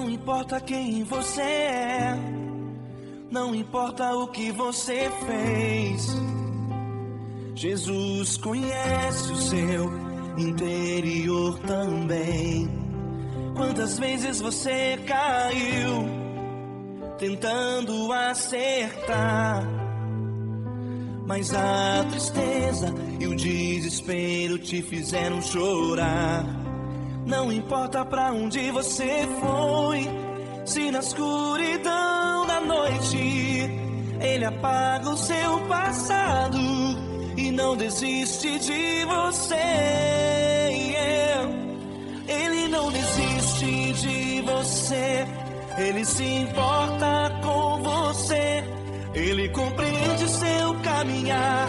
Não importa quem você é, não importa o que você fez, Jesus conhece o seu interior também. Quantas vezes você caiu tentando acertar, mas a tristeza e o desespero te fizeram chorar. Não importa pra onde você foi, se na escuridão da noite Ele apaga o seu passado e não desiste de você. Ele não desiste de você, Ele se importa com você, Ele compreende seu caminhar.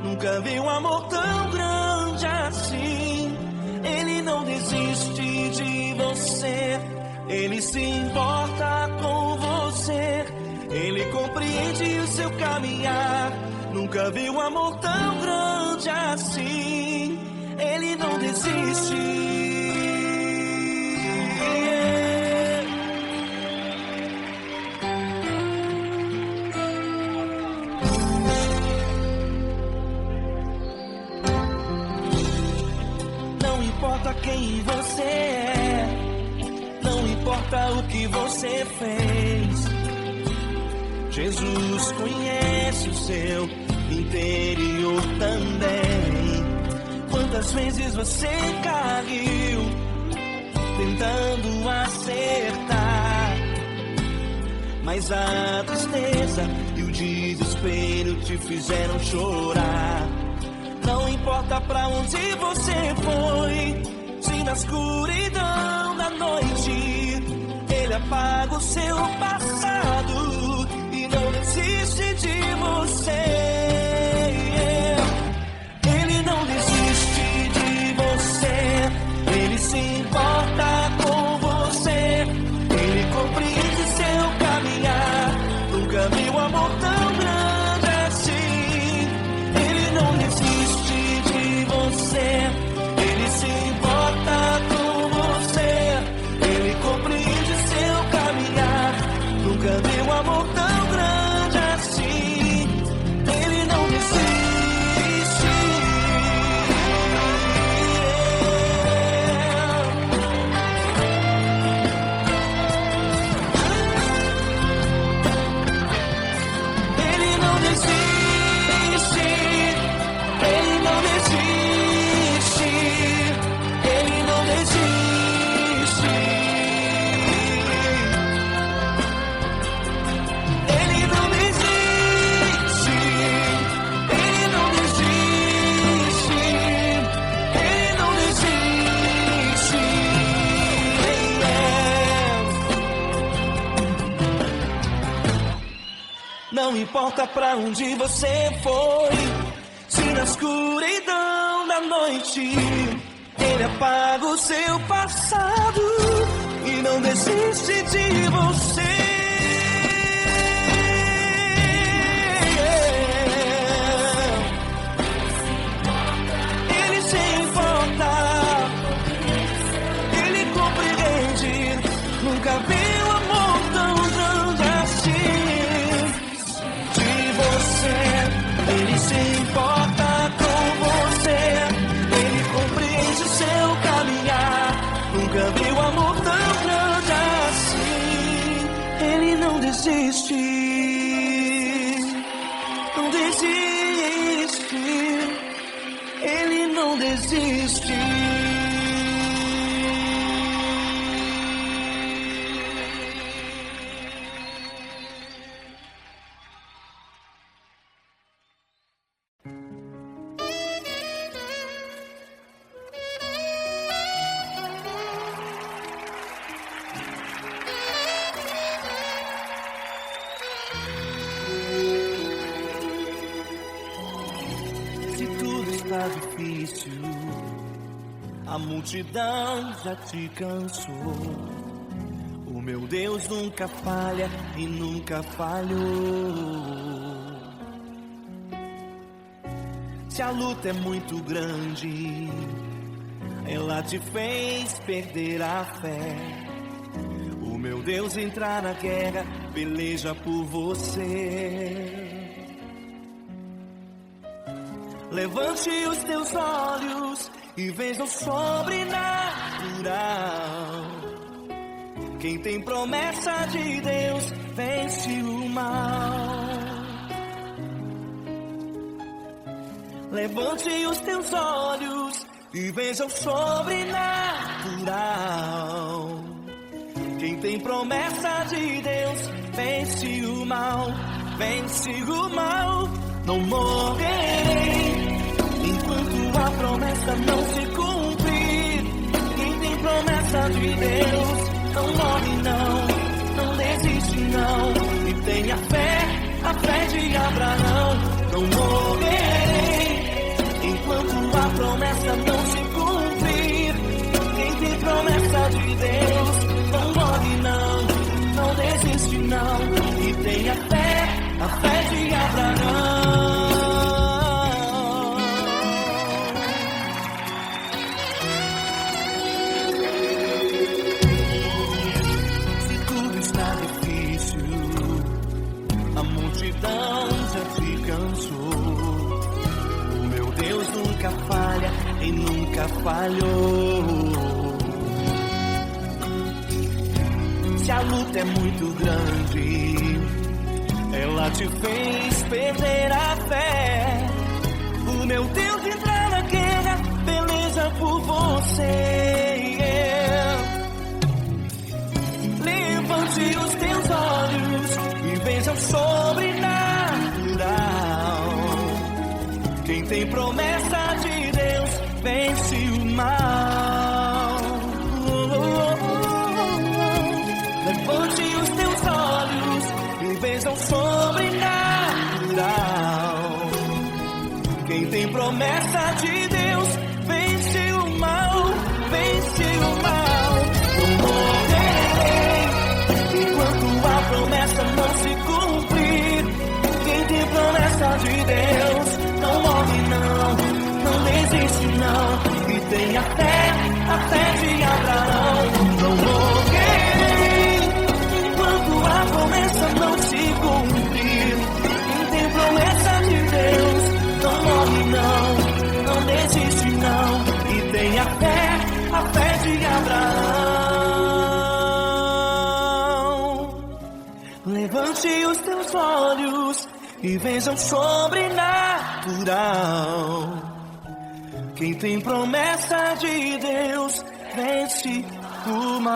Nunca vi um amor tão grande assim. Ele não desiste de você, Ele se importa com você, Ele compreende o seu caminhar. Nunca vi um amor tão grande assim. Ele não desiste. Não importa quem você é, não importa o que você fez, Jesus conhece o seu interior também. Quantas vezes você caiu tentando acertar, mas a tristeza e o desespero te fizeram chorar. Não importa pra onde você foi, se na escuridão da noite Ele apaga o seu passado e não desiste de você. Ele não desiste de você, Ele se importa com você, Ele compreende seu caminhar. Nunca vi um amor tão grande assim. Ele não desiste de você, Ele se importa com você, Ele compreende seu caminhar. Nunca vi um amor tão grande assim. Ele não desiste. Ele não desiste. Ele não desiste. Ele não desiste. Ele não desiste. Ele não desiste. Ele não desiste. Não importa pra onde você foi, se na escuridão da noite Ele apaga o seu passado e não desiste de você. Ele se importa, Ele compreende. Nunca vi um amor tão grande assim. De você, Ele se importa com você, Ele compreende seu caminhar. Nunca vi um amor tão grande assim. Ele não desiste, não desiste. Ele não desiste. Se tudo está difícil, a multidão já te cansou. O meu Deus nunca falha e nunca falhou. Se a luta é muito grande, ela te fez perder a fé. O meu Deus entrar na guerra, peleja por você. Levante os teus olhos e veja o sobrenatural. Quem tem promessa de Deus vence o mal. Levante os teus olhos e veja o sobrenatural. Quem tem promessa de Deus vence o mal, vence o mal. Não morrerei enquanto a promessa não se cumprir. Quem tem promessa de Deus não morre não, não desiste não. E tenha fé, a fé de Abraão. Não morrerei enquanto a promessa não se cumprir. Quem tem promessa de Deus não morre não, não desiste não. E tenha fé, a fé de Abraão. Se tudo está difícil, a multidão já se cansou. O meu Deus nunca falha e nunca falhou. Se a luta é muito grande, ela te fez perder a fé. O meu Deus entrar na guerra, beleza por você. Levante os teus olhos e veja o sobrenatural. Quem tem promessa de Deus vence o mal. Levante os teus olhos e veja o sobrenatural. Quem tem promessa de Deus vence o mal, vence o mal. Não morrerei enquanto a promessa não se cumprir. Quem tem promessa de Deus não morre não, não desiste não. E tenha fé, a fé de Abraão. Não morrerei enquanto a promessa não se cumprir. Quem tem promessa de Deus não morre não, não desiste não. E tenha fé, a fé de Abraão. Levante os teus olhos e veja o sobrenatural. Quem tem promessa de Deus vence o mal.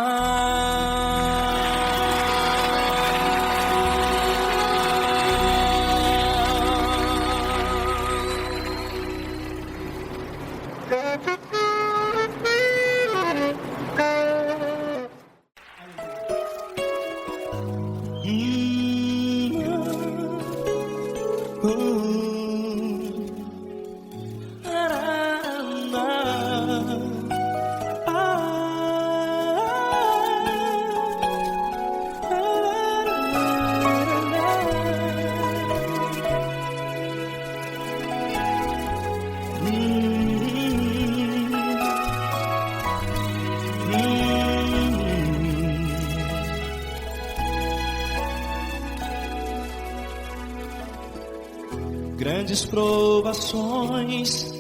Grandes provações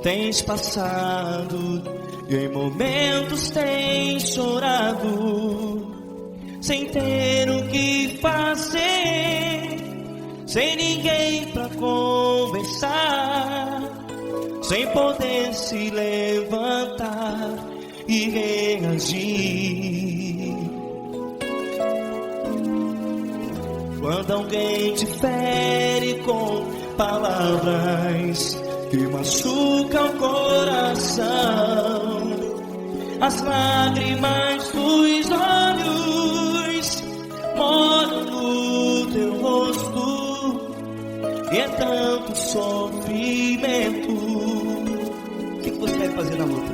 tens passado e em momentos tens chorado, sem ter o que fazer, sem ninguém pra conversar, sem poder se levantar e reagir. Quando alguém te fere com palavras que machucam o coração, as lágrimas dos olhos moram no teu rosto, e é tanto sofrimento. O que você vai fazer na luta?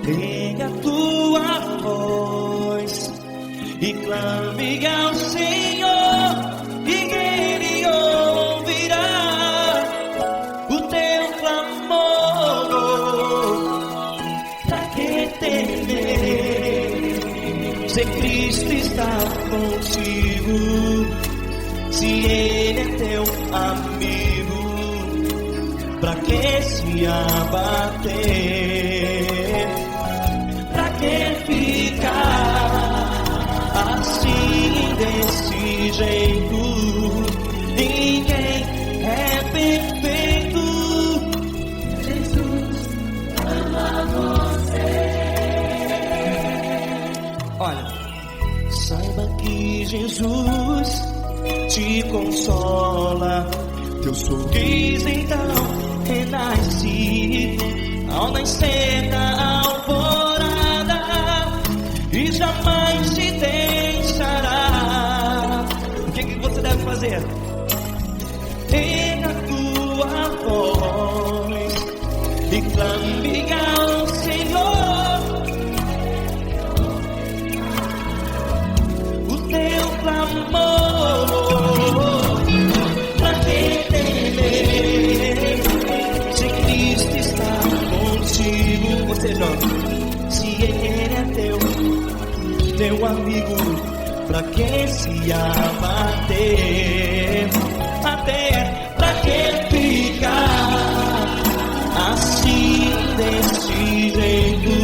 Pega a tua voz e clame ao Senhor, e Ele ouvirá o teu clamor. Pra que temer? Se Cristo está contigo, se Ele é teu amigo, pra que se abater? Pra que ficar assim desse jeito? Ninguém é perfeito. Jesus ama você. Olha, saiba que Jesus te consola. Teu sorriso então renasce ao nascer da alvorada e jamais te deixará. O que você deve fazer? Erga a tua voz e clame ao Senhor. O teu clamor, pra que temer? Se Cristo está contigo, ou seja, se Ele é teu amigo, pra que se abater? Até pra que ficar assim desse jeito?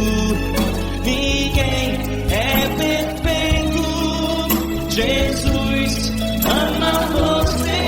Ninguém é perfeito. Jesus ama você.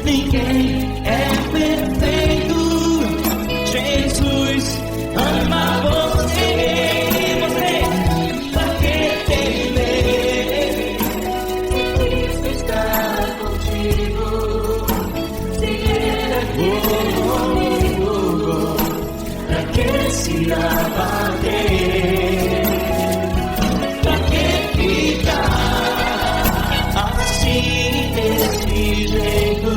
Ninguém é perfeito. Jesus ama você. Você, pra que temer? Cristo está contigo. Se Ele é comigo, pra que se abater? Pra que ficar assim desse jeito?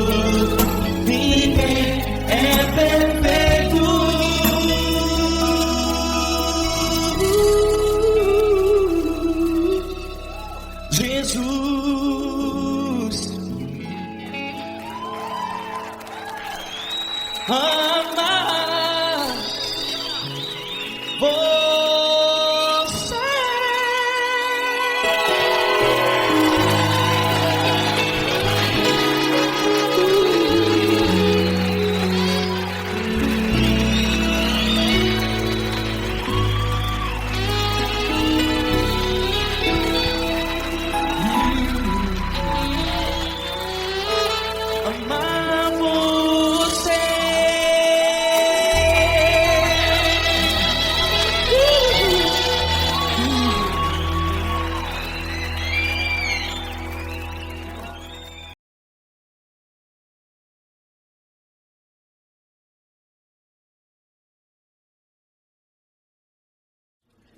Ninguém é perfeito. Jesus ama você.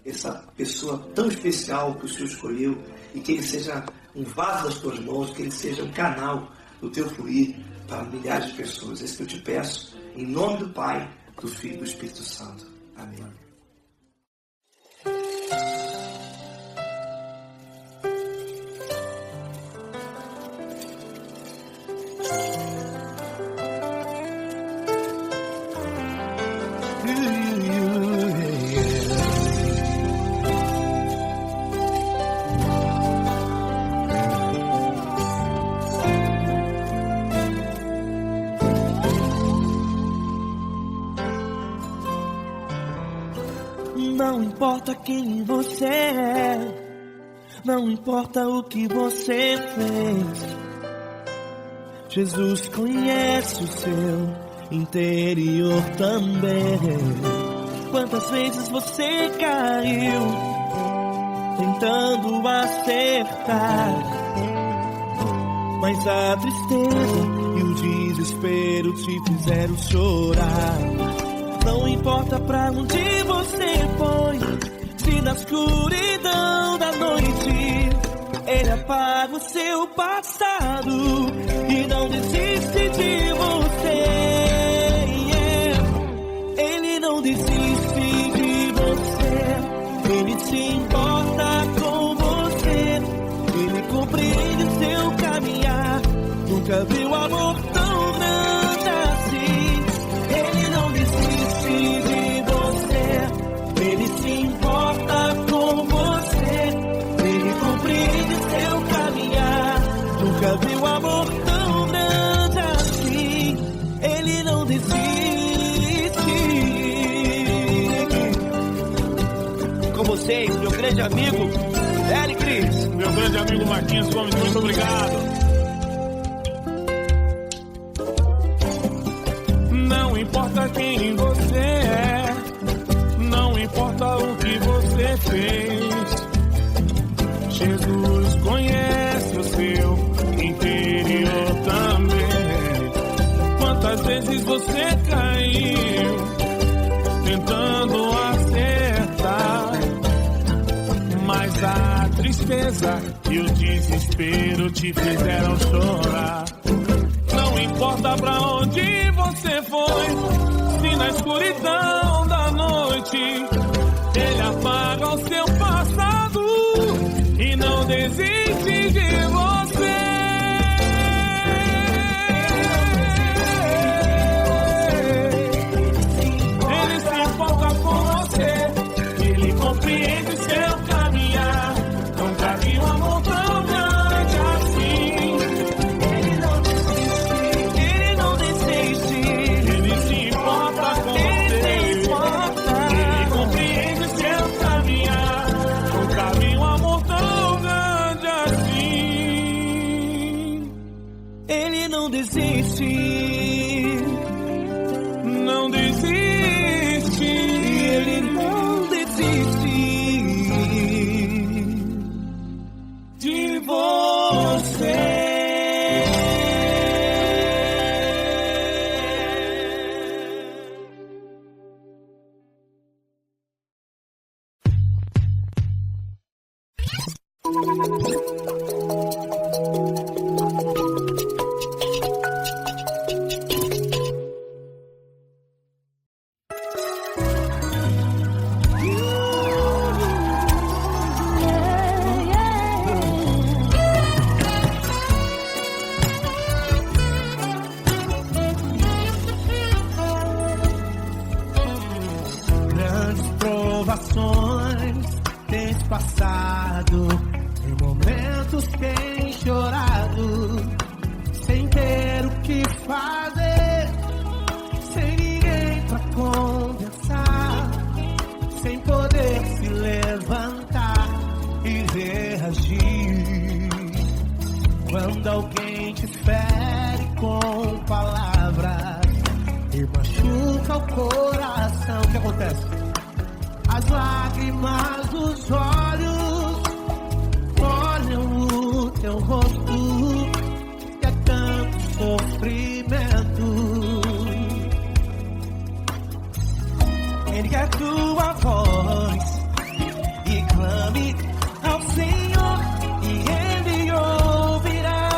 Essa pessoa tão especial que o Senhor escolheu, e que Ele seja um vaso das tuas mãos, que Ele seja um canal do teu fluir para milhares de pessoas. É isso que eu te peço, em nome do Pai, do Filho e do Espírito Santo. Amém. Não importa quem você é, não importa o que você fez, Jesus conhece o seu interior também. Quantas vezes você caiu tentando acertar, mas a tristeza e o desespero te fizeram chorar. Não importa pra onde você foi, se na escuridão da noite Ele apaga o seu passado e não desiste de você. vocês, meu grande amigo L. Cris. Meu grande amigo Marquinhos Gomes, muito obrigado. Não importa quem você é, não importa o que você fez, Jesus conhece o seu interior também. Quantas vezes você caiu tentando acertar, mas a tristeza e o desespero te fizeram chorar. Não importa pra onde você foi, se na escuridão da noite Ele apaga o seu passado e não desiste de você. Ele se importa com você, Ele compreende seu caminhar. Nunca vi um amor tão grande assim. Ele não desiste, ele não desiste. Ele se importa com você, Ele compreende seu caminhar. Nunca vi um amor tão grande assim. Ele não desiste. Não desiste. Ele não desiste De você. Grandes provações tens passado, em momentos tens chorado, sem ter o que fazer, sem ninguém pra conversar, sem poder se levantar e reagir. Quando alguém te fere com palavras e machuca o coração, o que acontece? As lágrimas dos olhos molham o teu rosto, e é tanto sofrimento. Ergue a tua voz e clame ao Senhor, e Ele ouvirá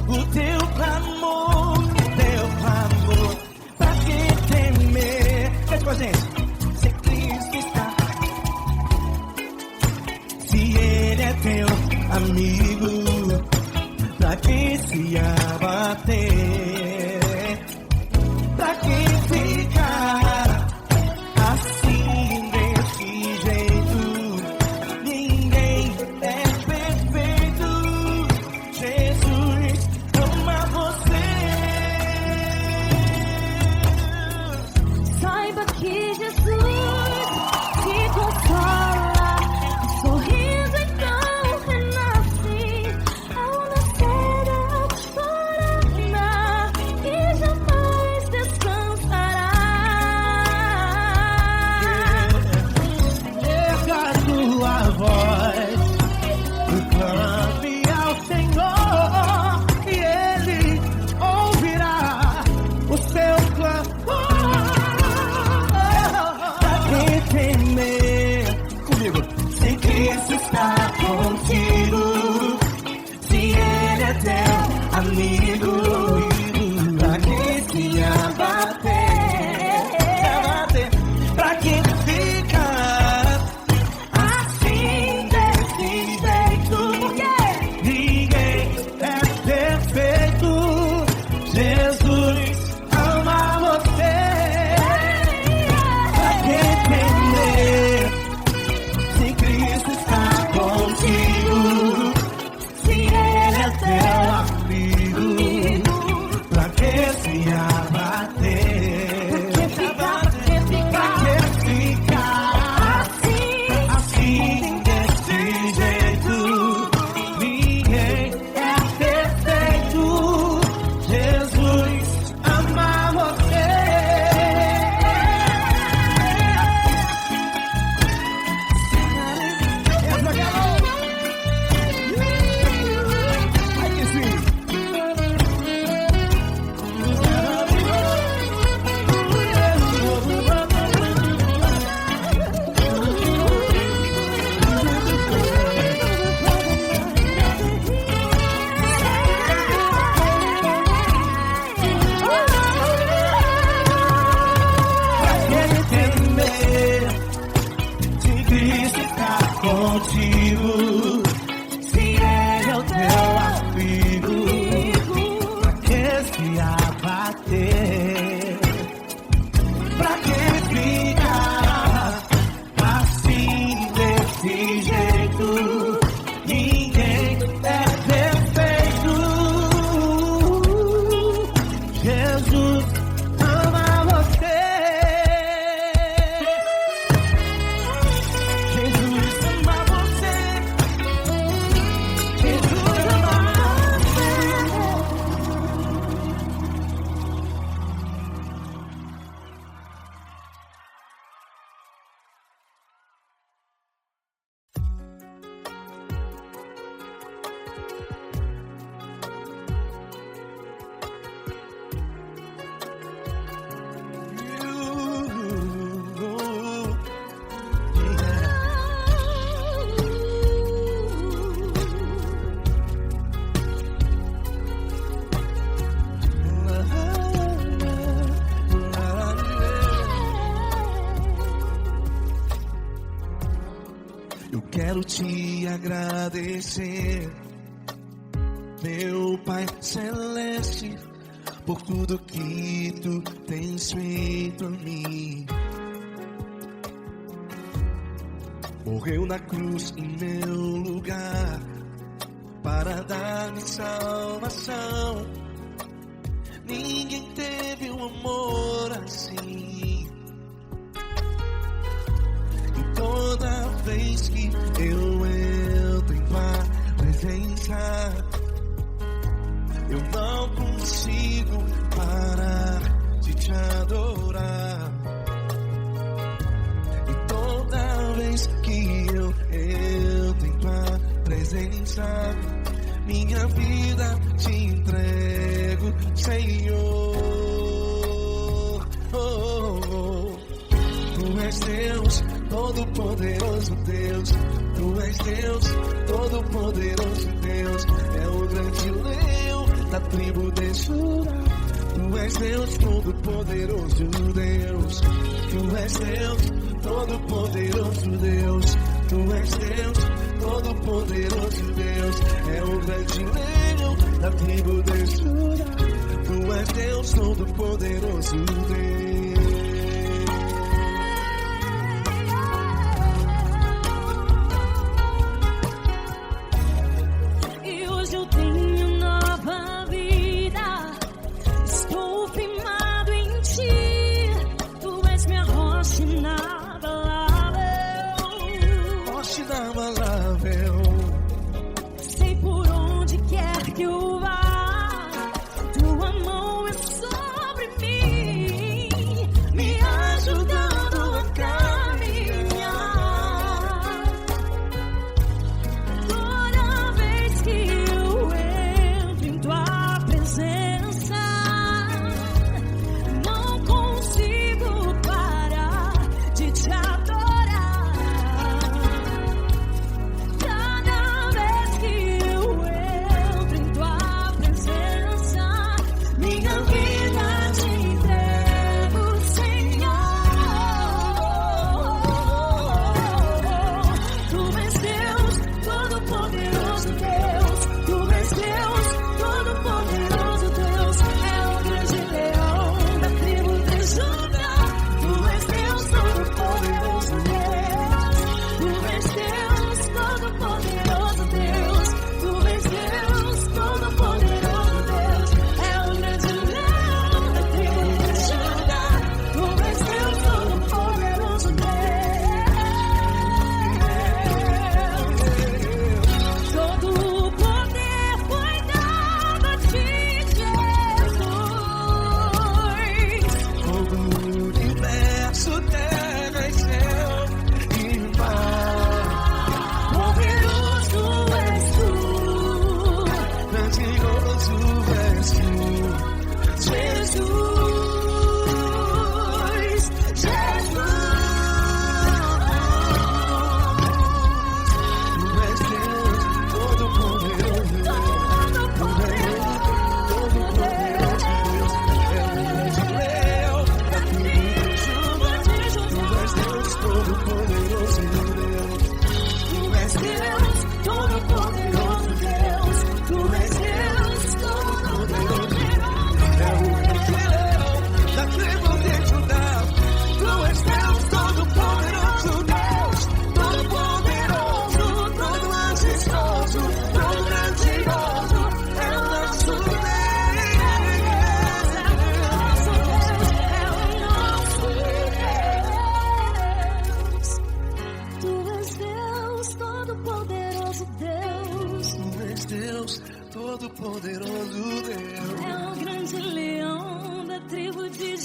o teu clamor, pra que temer? Faz com a gente. Se Cristo está, se Ele é teu amigo, pra que se abater? Pra que ficar assim desse jeito? Ninguém é perfeito. Jesus ama você. Saiba que Jesus te consola, o sorriso então renasce ao nascer da alvorada e jamais descansará. Erga a tua voz e clame ao Senhor, e Ele ouvirá o seu clamor. Pra que temer? Comigo. Se Cristo está contigo, se Ele é teu amigo, pra que se abater? Pra que ficar assim desse jeito? Ninguém é perfeito. Jesus ama você. Pra que temer? Se Cristo está contigo, contigo. Se ele é o teu amigo, pra que se abater? Pra que ficar assim desse jeito? Ninguém é perfeito. Jesus ama você. Jesus ama você. Jesus ama você. Eu quero te agradecer, meu Pai Celeste, por tudo que tu tens feito a mim. Morreu na cruz em meu lugar para dar-me salvação. Ninguém teve um amor assim. E toda vez que eu entro em tua presença, eu não consigo parar de te adorar. E toda vez que eu entro em tua presença, minha vida te entrego, Senhor. Tu és Deus, todo-poderoso Deus. Tu és Deus, todo-poderoso Deus. É o grande leão da tribo de Judá. Tu és Deus, todo-poderoso Deus. Tu és Deus, todo-poderoso Deus. Tu és Deus, todo-poderoso Deus. É o grande leão da tribo de Judá. Tu és Deus, todo-poderoso Deus. Sei por onde quer que eu vá, tua mão é sobre mim.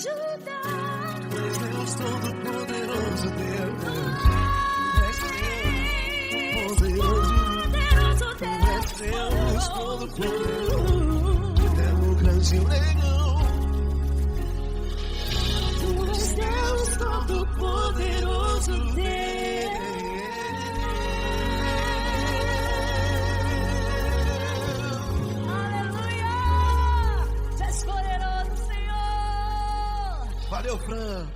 ajudar. Deus Todo-Poderoso, Deus. Deus Todo-Poderoso, é o grande leão. Tu és Deus Todo-Poderoso, Deus. Aleluia! Tu és poderoso, Senhor. Valeu, Fran.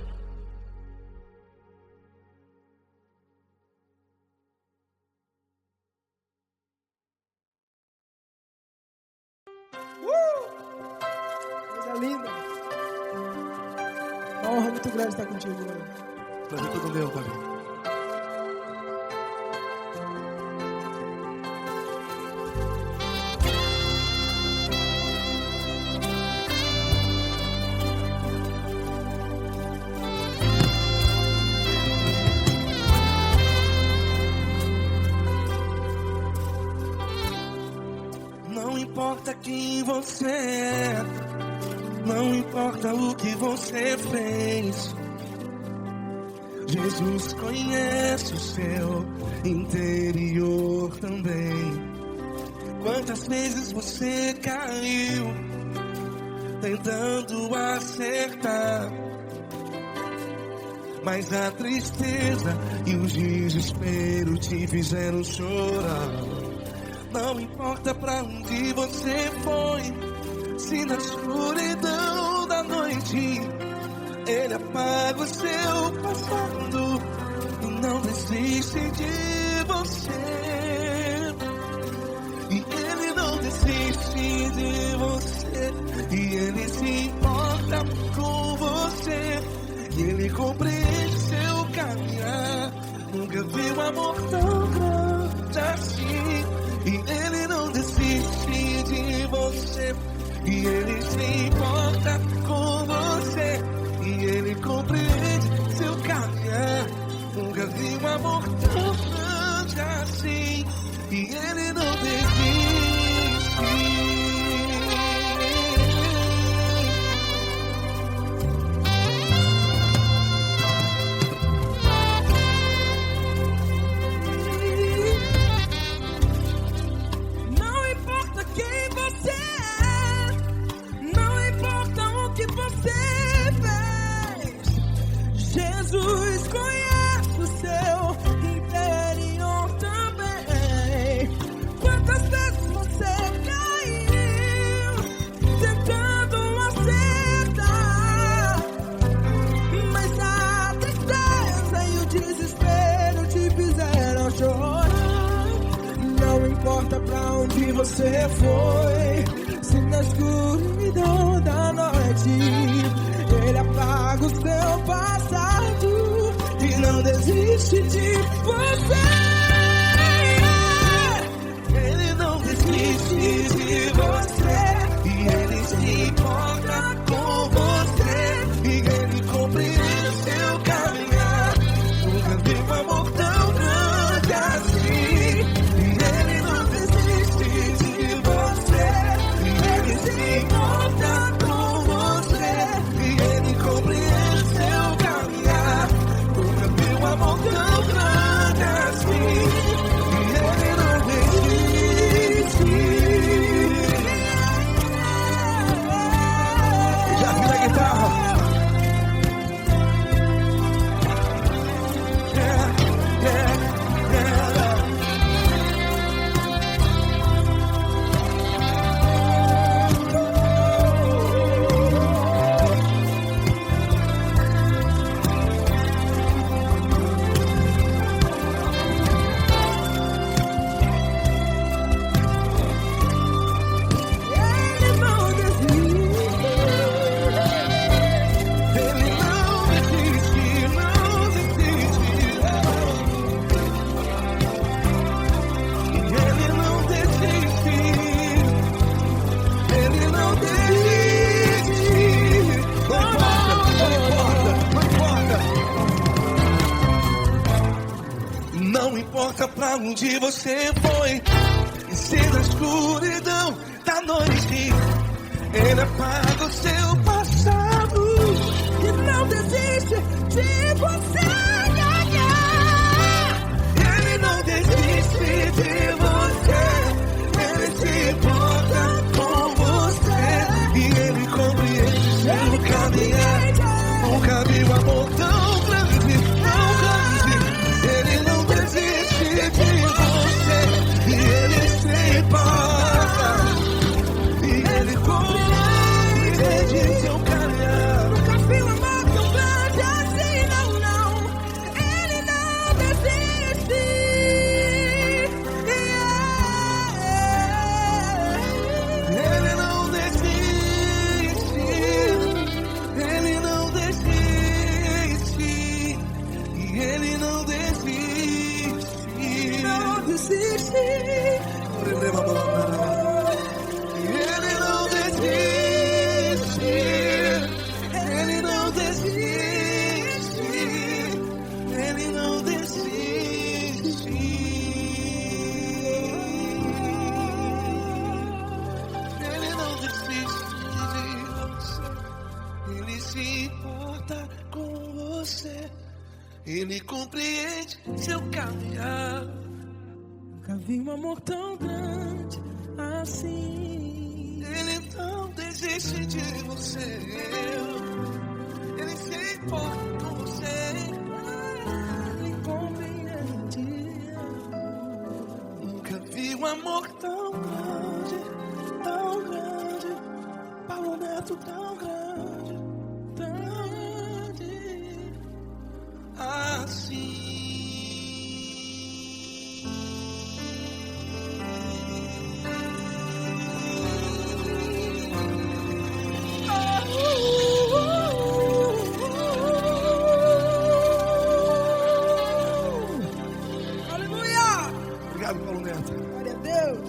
Coisa linda. Uma honra muito grande estar contigo, Lord. Prazer todo meu, Pai. Não importa quem você é, não importa o que você fez, Jesus conhece o seu interior também. Quantas vezes você caiu tentando acertar, mas a tristeza e o desespero te fizeram chorar. Não importa pra onde você foi, se na escuridão da noite Ele apaga o seu passado e não desiste de você. E Ele não desiste de você, e Ele se importa com você, e Ele compreende seu caminhar. Nunca vi um amor tão grande assim. E Ele não desiste de você, e Ele se importa com você, e Ele compreende seu caminhar. Nunca vi um amor tão grande assim, e Ele não desiste. Jesus conhece o seu interior também. Quantas vezes você caiu tentando acertar, mas a tristeza e o desespero te fizeram chorar. Não importa pra onde você foi, se na escuridão da noite Ele apaga o seu passado e não desiste de você. Ele não desiste de você, e Ele se importa com você, e Ele compreende seu caminhar. Nunca vi um amor tão grande assim. E Ele não desiste de você, e Ele se importa com você, e Ele compreende seu caminhar. Nunca vi um amor tão grande assim. E Ele não desiste. Já vi na guitarra. Não importa pra onde você foi, e se na escuridão da noite Ele apaga o seu passado e não desiste de você. Ele não desiste de você. Ele se importa com você e ele compreende seu caminhar. Nunca vi um amor tão grande, tão grande. Ele não desiste de você e ele se importa. E ele compreende seu caminhar. Nunca vi um amor tão grande assim, não, não. Ele não desiste. Ele não desiste. Ele não desiste. E ele não desiste. Não desiste. Ele não desiste. Ele não desiste. Ele não desiste. Ele não desiste de você. Ele se importa com você. Ele compreende seu caminhar. Nunca vi um amor tão grande assim. Ele não desiste de você. Ele se importa com você. Ele compreende. Nunca vi um amor tão grande, tão grande. Paulo Neto tão grande, tão grande assim. Aleluia! Obrigado, Paulo Neto. Glória a Deus.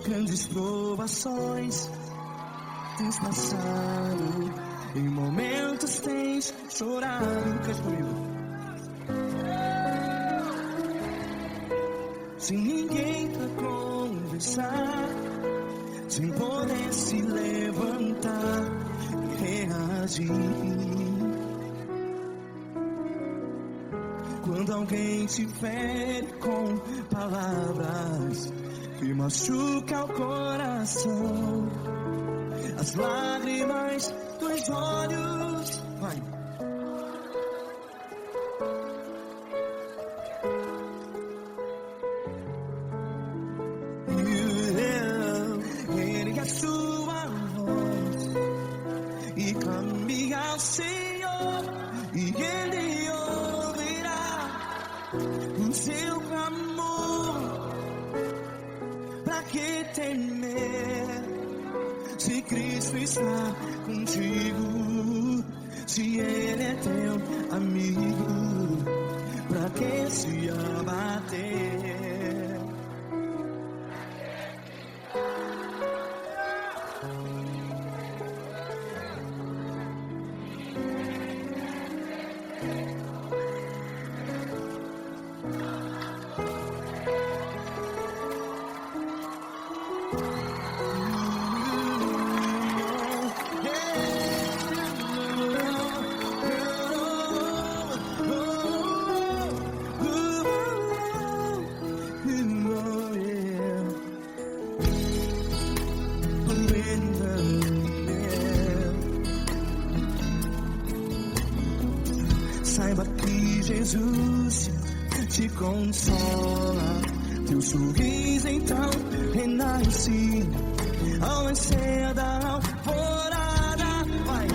Grandes provações tens passado, em momentos tens chorado. Cante comigo. Sem ninguém pra conversar, sem poder se levantar e reagir. Quando alguém te fere com palavras que machuca o coração, as lágrimas dos olhos, vai. Ergue a sua voz e clame ao Senhor, e Ele ouvirá o seu clamor. Pra que temer, se Cristo está contigo? Se Ele é teu amigo, pra que se abater? Saiba que Jesus te consola, teu sorriso então renasce ao nascer da alvorada. Vai.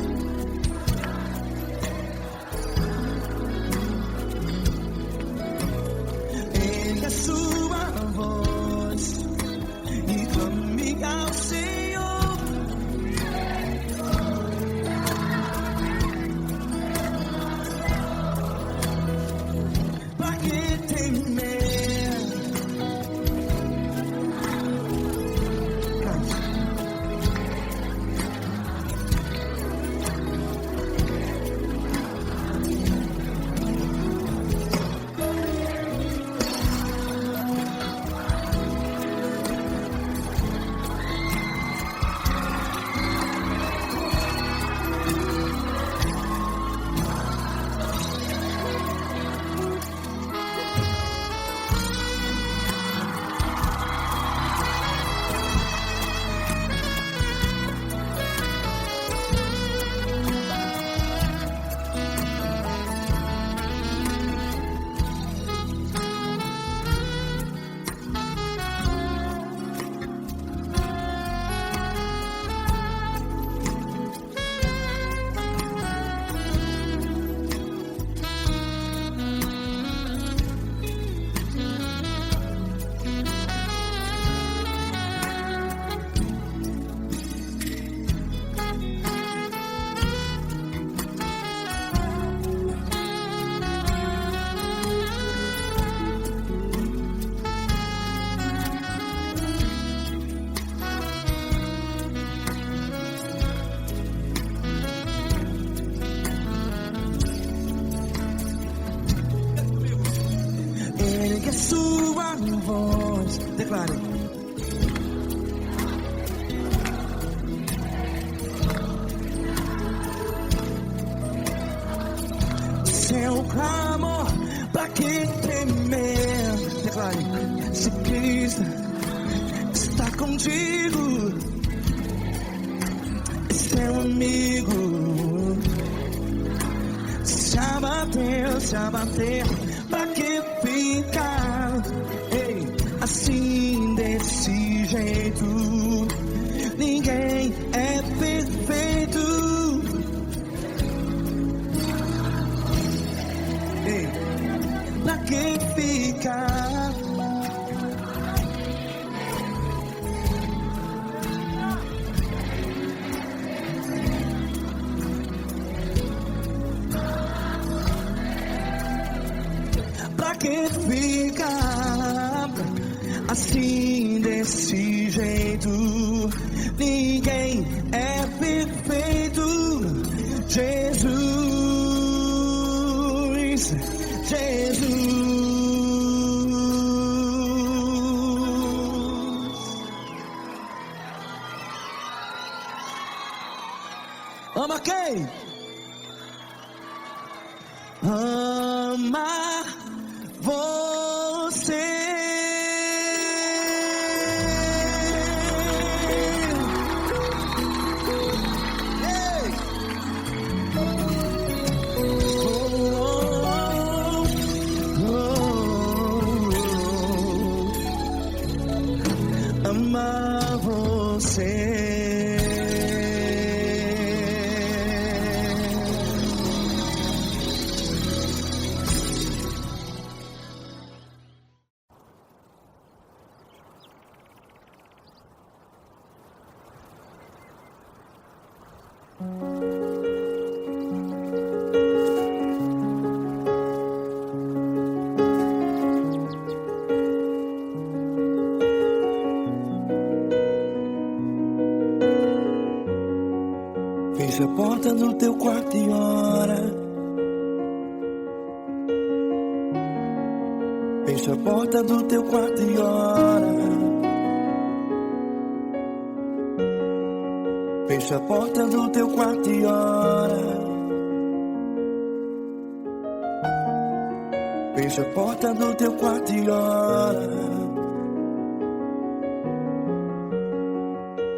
a sua voz. Declare. Seu clamor, pra que temer? Declare. Se Cristo está contigo, seu amigo, se abater, pra que ficar? Ei, assim desse jeito, ninguém é perfeito. Ei, pra que ficar? Pra que ficar assim desse jeito? Ninguém é perfeito. Jesus, Jesus. Ama quem? Ama você. Ei. Ama você. Fecha a porta do teu quarto e ora. Fecha a porta do teu quarto e ora. Fecha a porta do teu quarto e ora. Fecha a porta do teu quarto e ora.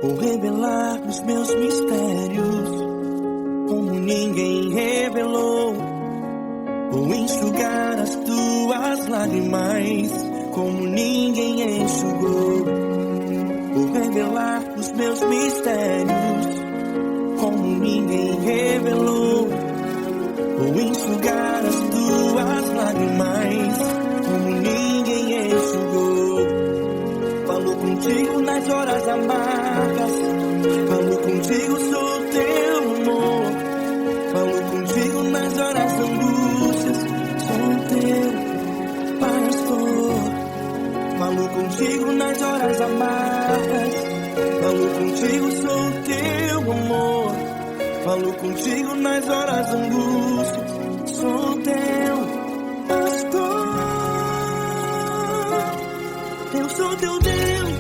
Vou revelar os meus mistérios como ninguém revelou. Vou enxugar as tuas lágrimas como ninguém enxugou. Vou revelar os meus mistérios como ninguém revelou. Vou enxugar as tuas lágrimas como ninguém enxugou. Falo contigo nas horas amargas, falo contigo, sou teu amor. Falo contigo nas horas angústias, sou teu pastor. Falo contigo nas horas amargas, falo contigo, sou teu amor. Falo contigo nas horas angústias, sou teu pastor. Eu sou teu Deus,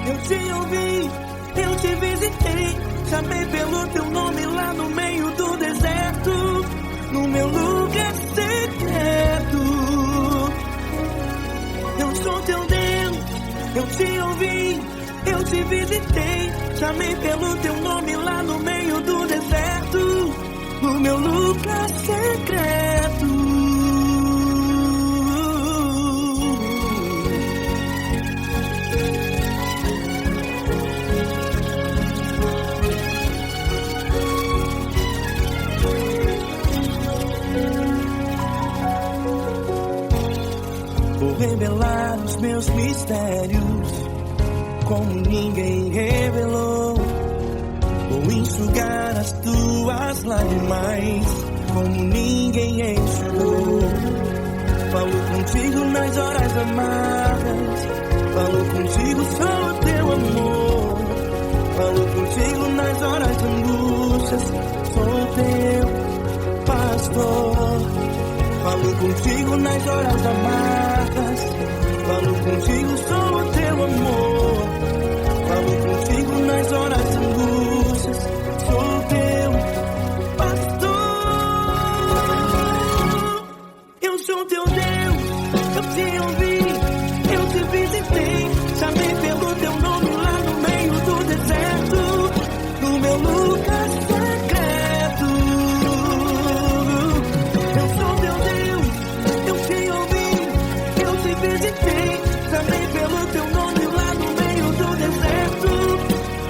eu te ouvi, eu te visitei. Chamei pelo teu nome lá no meio do deserto, no meu lugar secreto. Eu sou teu Deus, eu te ouvi, eu te visitei. Chamei pelo teu nome lá no meio do deserto, no meu lugar secreto. Vou revelar os meus mistérios como ninguém revelou. Vou enxugar as tuas lágrimas como ninguém enxugou. Falo contigo nas horas amargas, falo contigo, sou teu amor. Falo contigo nas horas angústias, sou teu pastor. Falo contigo nas horas amargas, contigo, sou o teu amor. Falo contigo nas horas de angústias, sou o teu pastor. Eu sou teu Deus, eu te ouvi, eu te visitei, chamei pelo teu nome lá no meio do deserto, no meu lugar secreto. Eu sou teu Deus, eu te ouvi, eu te visitei, chamei pelo teu nome lá no meio do deserto,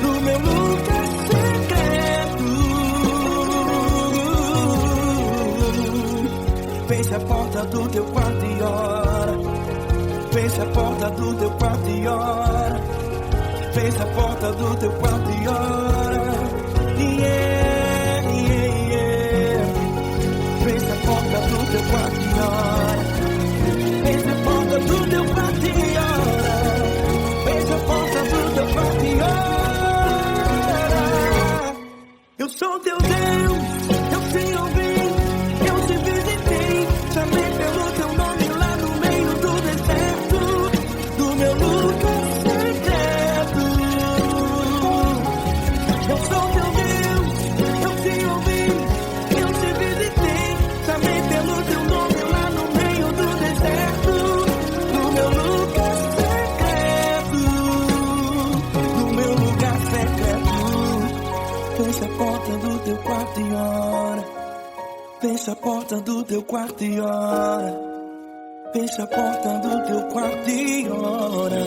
no meu lugar secreto. Feche a porta do teu quarto e ora. Feche a porta do teu quarto e ora. Feche a porta do teu quarto e ora. Yeah, yeah, yeah. Feche a porta do teu quarto e ora. Feche a porta do teu quarto e ora. Feche a porta do teu quarto e ora. Eu sou teu Deus, eu te ouvi, eu te visitei, chamei pelo teu nome lá no meio do deserto, do meu lugar secreto. Eu sou teu Deus, eu te ouvi, eu te visitei, chamei pelo teu nome lá no meio do deserto, do meu lugar secreto, do meu lugar secreto. Fecha a porta do teu quarto e ora. Fecha a porta do teu quarto e ora. Fecha a porta do teu quarto e ora.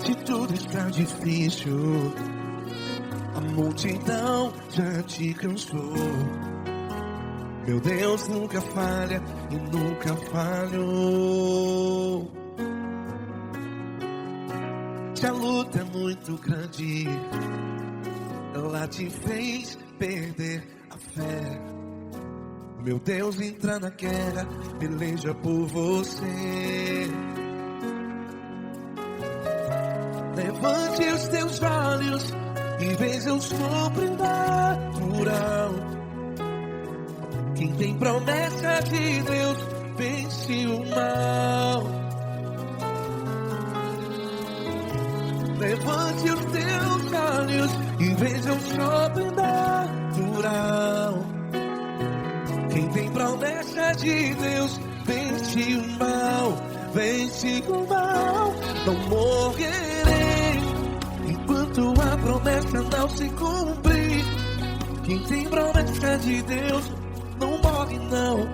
Se tudo está difícil, a multidão já te cansou. Meu Deus nunca falha e nunca falhou. Se a luta é muito grande, ela te fez perder a fé. Meu Deus entra na guerra, peleja por você. Levante os teus olhos e veja o sobrenatural. Quem tem promessa de Deus vence o mal. Levante os teus olhos e veja o sobrenatural. Quem tem promessa de Deus vence o mal. Vence o mal. Não morrerei enquanto a promessa não se cumprir. Quem tem promessa de Deus não morre não,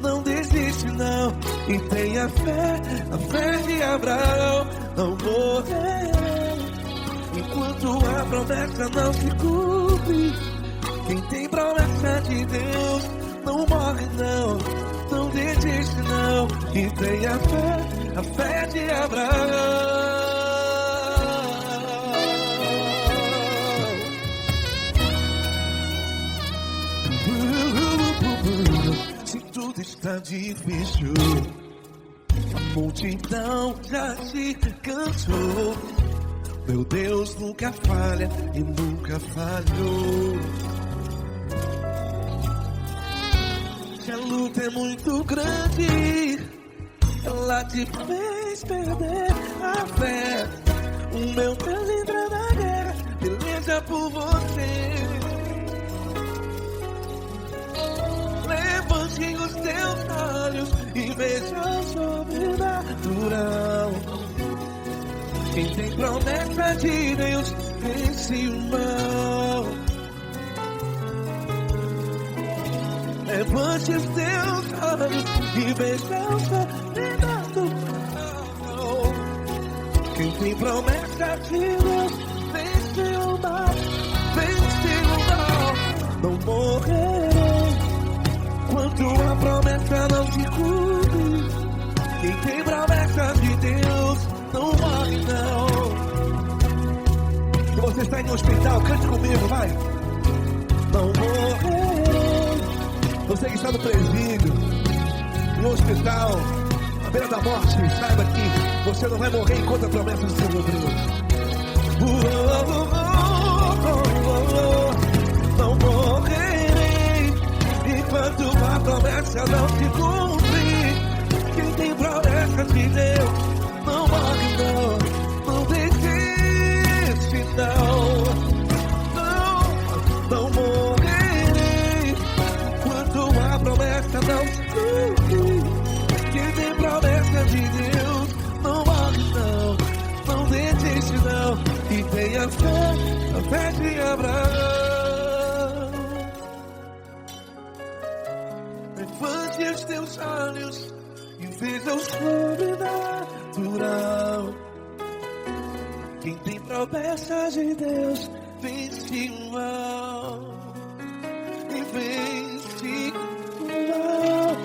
não desiste não. E tenha fé, a fé de Abraão. Não morrerei enquanto a promessa não se cumpre. Quem tem promessa de Deus não morre não, não desiste não. E tenha fé, a fé de Abraão. Se tudo está difícil, a multidão já se cansou. Meu Deus nunca falha e nunca falhou. Se a luta é muito grande, ela te fez perder a fé. O meu Deus entra na guerra, peleja por você. Levante os teus olhos e veja o sobrenatural. Quem tem promessa de Deus vence o mal. Levante os teus olhos e veja o sobrenatural. Quem tem promessa de Deus vence o mal. E você está em um hospital, cante comigo, vai. Não morrerei. Você que está no presídio, no hospital, à beira da morte, saiba que você não vai morrer enquanto a promessa do Senhor Deus. Não morrerei enquanto a promessa não se cumprir. Quem tem promessa de Deus não morre não, não desiste não morrerei enquanto a promessa não se cumprir. Quem tem promessa de Deus não morre não desiste não. E tenha fé, a fé de Abraão. Levante os teus olhos e veja o sobrenatural. Quem tem promessas de Deus vence o mal. E vence o mal.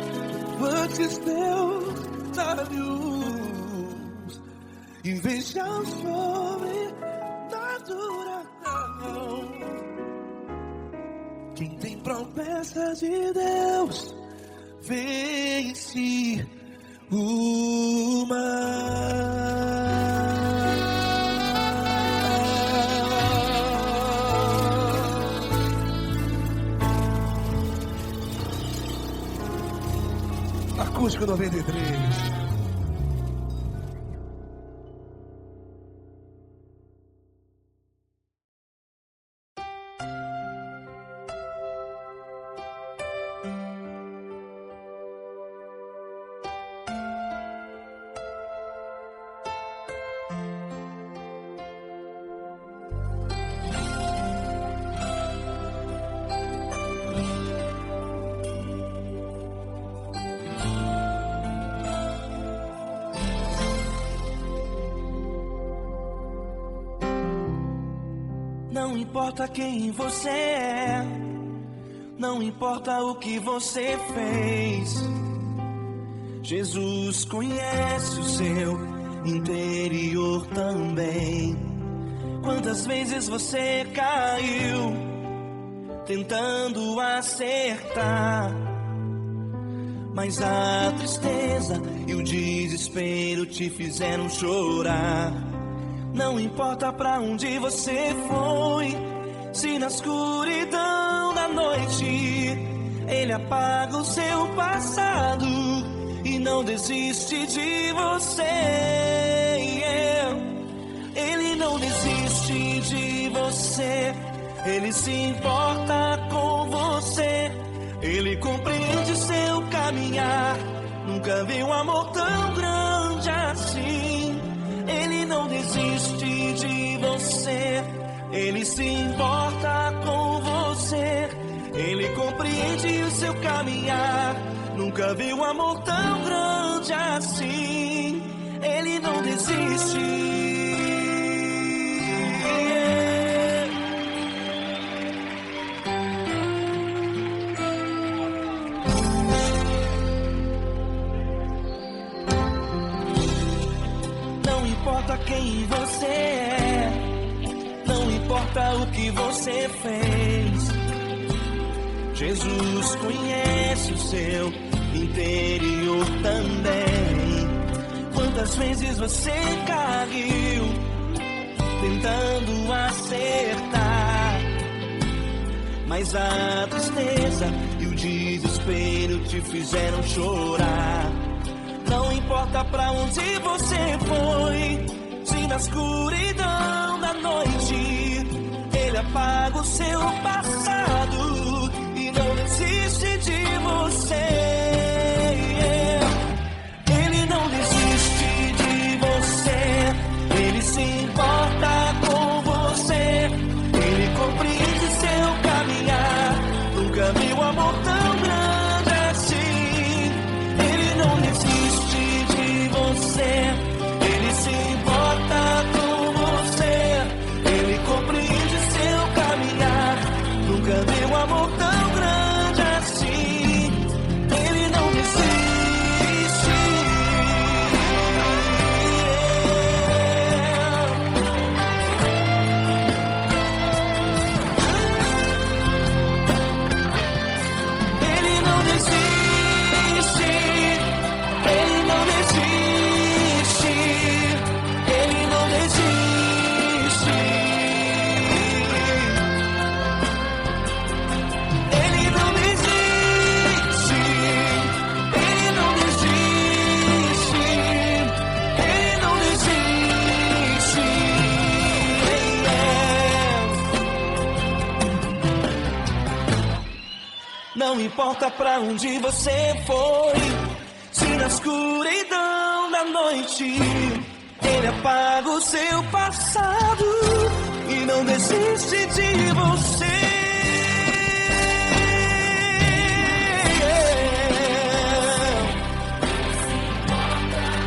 Levante os teus olhos e veja o sobrenatural. Quem tem promessas de Deus vence o mal. Acústico 93. Não importa quem você é, não importa o que você fez, Jesus conhece o seu interior também. Quantas vezes você caiu tentando acertar, mas a tristeza e o desespero te fizeram chorar. Não importa pra onde você foi, se na escuridão da noite Ele apaga o seu passado e não desiste de você. Ele não desiste de você, Ele se importa com você, Ele compreende seu caminhar. Nunca vi um amor tão grande assim. Ele não desiste de você, Ele se importa com você, Ele compreende o seu caminhar. Nunca vi um amor tão grande assim. Ele não desiste. Não importa quem você é, não importa o que você fez, Jesus conhece o seu interior também. Quantas vezes você caiu tentando acertar, mas a tristeza e o desespero te fizeram chorar. Não importa pra onde você foi, se na escuridão da noite Ele apaga o seu passado e não desiste de você. Ele não desiste de você, Ele se importa com você, Ele compreende seu caminhar. Nunca vi um amor tão grande assim. Ele não desiste de você, Ele se importa com você, Ele compreende seu caminhar. Nunca vi um Não importa pra onde você foi, se na escuridão da noite Ele apaga o seu passado e não desiste de você.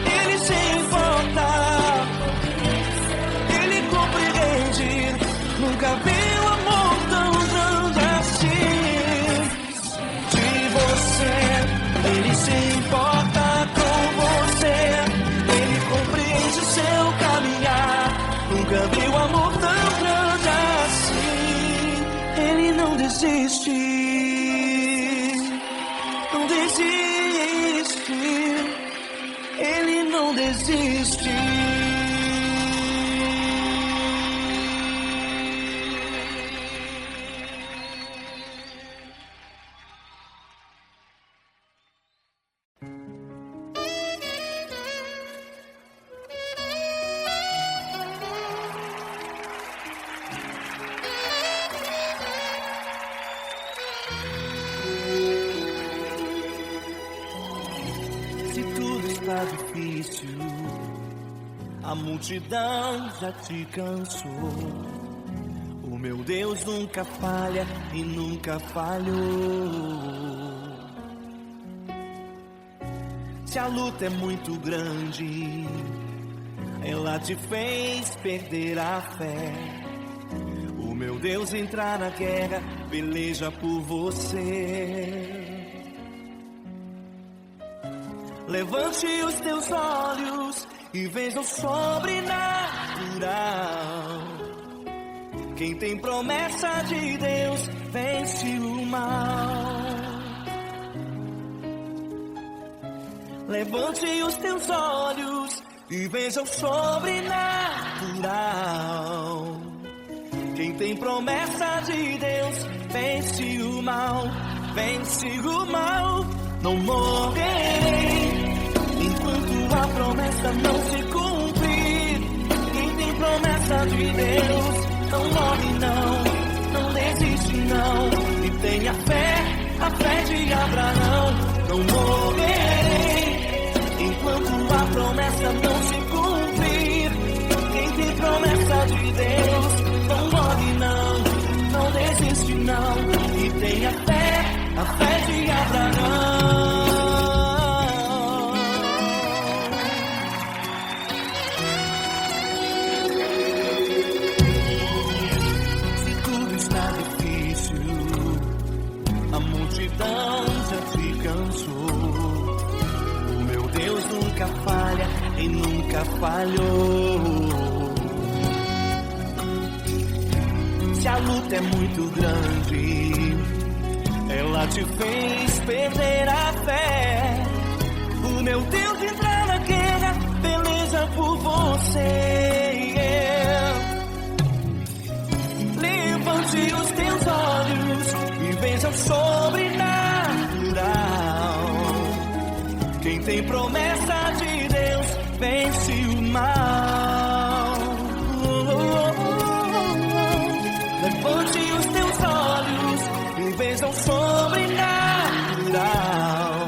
Ele se importa, Ele compreende. Nunca vi um amor tão grande assim de você. Ele se importa com você, Ele compreende o seu caminhar. Nunca vi um amor tão grande assim. Ele não desiste, não desiste. Ele não desiste. Tá difícil, a multidão já te cansou. O meu Deus nunca falha e nunca falhou. Se a luta é muito grande, ela te fez perder a fé. O meu Deus entrar na guerra, peleja por você. Levante os teus olhos e veja o sobrenatural. Quem tem promessa de Deus vence o mal. Levante os teus olhos e veja o sobrenatural. Quem tem promessa de Deus vence o mal. Vence o mal. Não morrerei enquanto a promessa não se cumprir. Quem tem promessa de Deus não morre não, não desiste não. E tenha fé, a fé de Abraão. Não morrerei enquanto a promessa não se cumprir. Quem tem promessa de Deus não morre não, não desiste não. E tenha fé, a fé de Abraão. Se tudo está difícil, a multidão já te cansou. O meu Deus nunca falha e nunca falhou. Se a luta é muito grande, ela te fez perder a fé. O meu Deus entrar na guerra, peleja por você. Levante os teus olhos e veja o sobrenatural. Quem tem promessa de Deus vence o mal. Levante os teus olhos e veja o sobrenatural.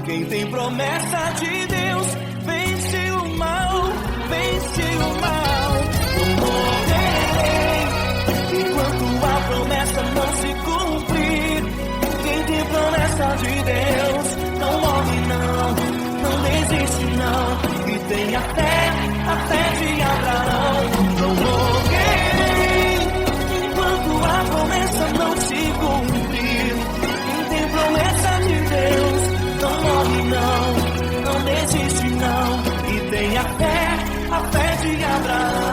Quem tem promessa de Deus vence o mal, vence o mal. Não morrerei enquanto a promessa não se cumprir. Quem tem promessa de Deus não morre não, não desiste não. E tenha fé, a fé de Abraão. Não morrerei enquanto a promessa não se cumprir. Quem tem promessa de Deus não morre não, não desiste não. E tenha fé, a fé de Abraão.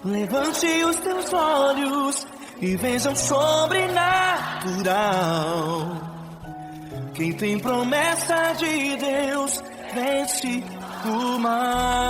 Levante os teus olhos e veja o sobrenatural. Quem tem promessa de Deus vence o mal.